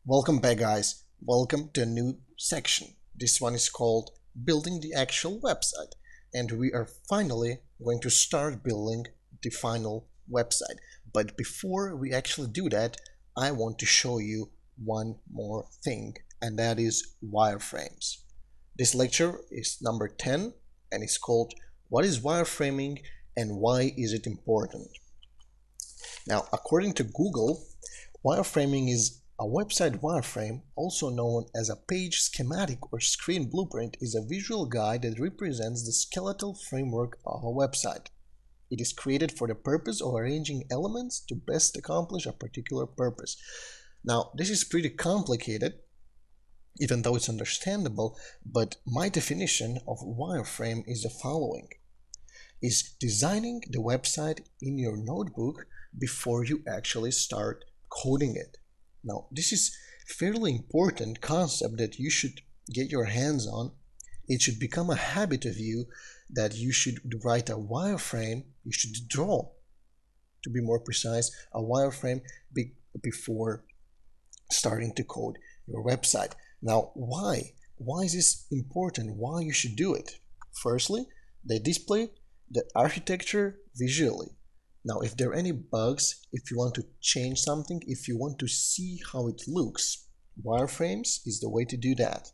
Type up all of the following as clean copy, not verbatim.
Welcome back, guys. Welcome to a new section. This one is called Building the Actual Website. And we are finally going to start building the final website. But before we actually do that, I want to show you one more thing, and that is wireframes. This lecture is number 10 and it's called What is Wireframing and Why is it Important? Now, according to Google, wireframing is a website wireframe, also known as a page schematic or screen blueprint, is a visual guide that represents the skeletal framework of a website. It is created for the purpose of arranging elements to best accomplish a particular purpose. Now, this is pretty complicated, even though it's understandable, but my definition of wireframe is the following: is designing the website in your notebook before you actually start coding it. Now, this is fairly important concept that you should get your hands on. It should become a habit of you that you should write a wireframe, you should draw, to be more precise, a wireframe before starting to code your website. Now, why? Why is this important? Why you should do it? Firstly, they display the architecture visually. Now, if there are any bugs, if you want to change something, if you want to see how it looks, wireframes is the way to do that.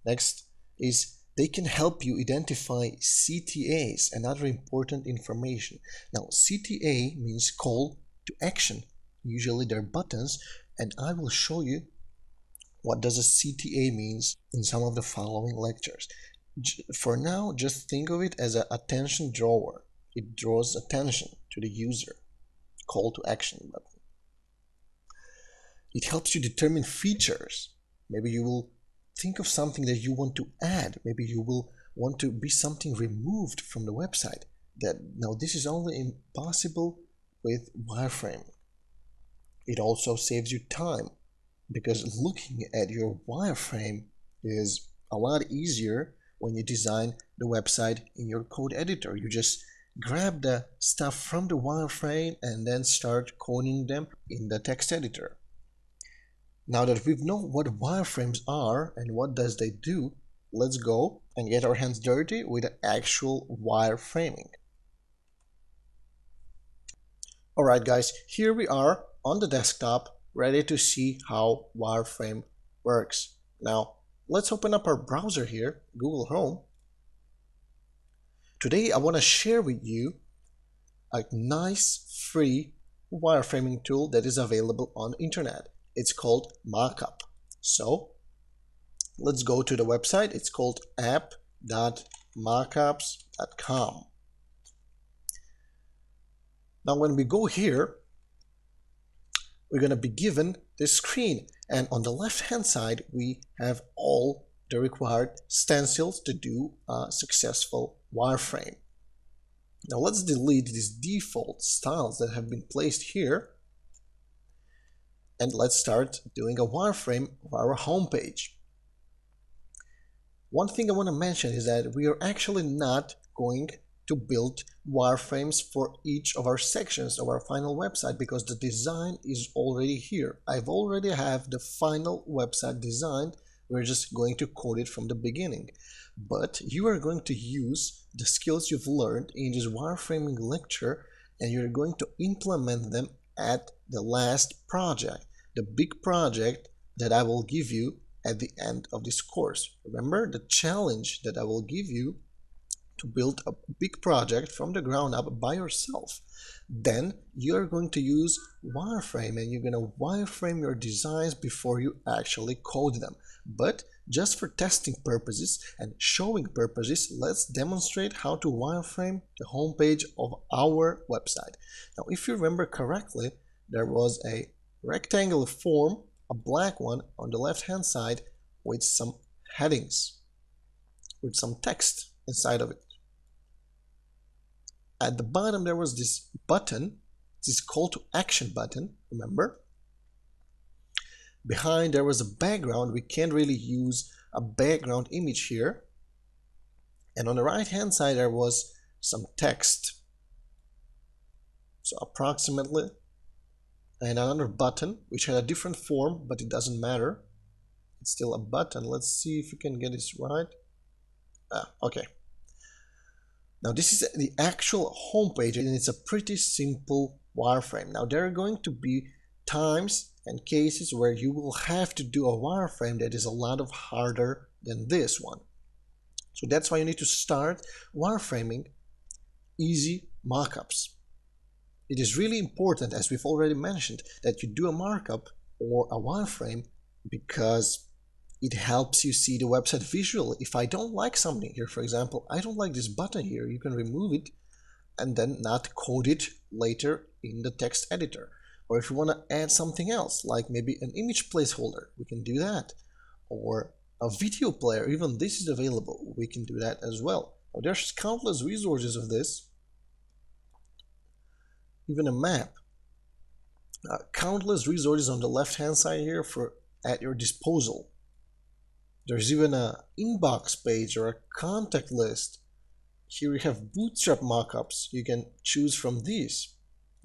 Next is they can help you identify CTAs and other important information. Now, CTA means call to action. Usually they're buttons, and I will show you what does a CTA means in some of the following lectures. For now, just think of it as an attention drawer. It draws attention to the user. Call to action button. It helps you determine features. Maybe you will think of something that you want to add. Maybe you will want to be something removed from the website. Now this is only possible with wireframing. It also saves you time, because looking at your wireframe is a lot easier when you design the website in your code editor. You just grab the stuff from the wireframe and then start coding them in the text editor. Now that we've known what wireframes are and what does they do, let's go and get our hands dirty with the actual wireframing. Alright guys, here we are on the desktop, ready to see how wireframe works. Now, let's open up our browser here, Google Chrome. Today I want to share with you a nice free wireframing tool that is available on the internet. It's called Mockup. So let's go to the website. It's called app.mockups.com. Now when we go here, we're going to be given this screen, and on the left hand side we have all the required stencils to do a successful wireframe. Now let's delete these default styles that have been placed here, and let's start doing a wireframe of our homepage. One thing I want to mention is that we are actually not going to build wireframes for each of our sections of our final website, because the design is already here. I've already have the final website designed. We're just going to code it from the beginning. But you are going to use the skills you've learned in this wireframing lecture, and you're going to implement them at the last project, the big project that I will give you at the end of this course. Remember the challenge that I will give you to build a big project from the ground up by yourself. Then you're going to use wireframe, and you're going to wireframe your designs before you actually code them. But just for testing purposes and showing purposes, let's demonstrate how to wireframe the homepage of our website. Now, if you remember correctly, there was a rectangular form, a black one on the left hand side with some headings, with some text inside of it. At the bottom there was this button, this call to action button, remember? Behind there was a background. We can't really use a background image here. And on the right hand side there was some text. So approximately and another button which had a different form, but it doesn't matter. It's still a button. Let's see if we can get this right. Okay. Now this is the actual homepage, and it's a pretty simple wireframe. Now there are going to be times and cases where you will have to do a wireframe that is a lot harder than this one. So that's why you need to start wireframing easy mockups. It is really important, as we've already mentioned, that you do a markup or a wireframe because it helps you see the website visually. If I don't like something here, for example, I don't like this button here, you can remove it and then not code it later in the text editor. Or if you want to add something else, like maybe an image placeholder, we can do that. Or a video player, even this is available, we can do that as well. Now, there's countless resources of this. Even a map. Countless resources on the left hand side here at your disposal. There's even an inbox page or a contact list. Here you have Bootstrap mockups. You can choose from these.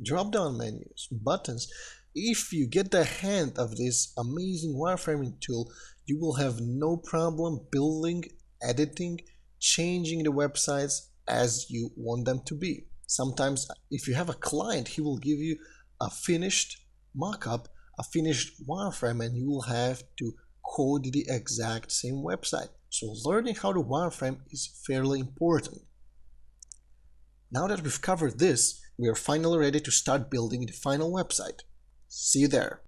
Drop-down menus, buttons. If you get the hang of this amazing wireframing tool, you will have no problem building, editing, changing the websites as you want them to be. Sometimes if you have a client, he will give you a finished mockup, a finished wireframe, and you will have to code the exact same website. So learning how to wireframe is fairly important. Now that we've covered this, we are finally ready to start building the final website. See you there.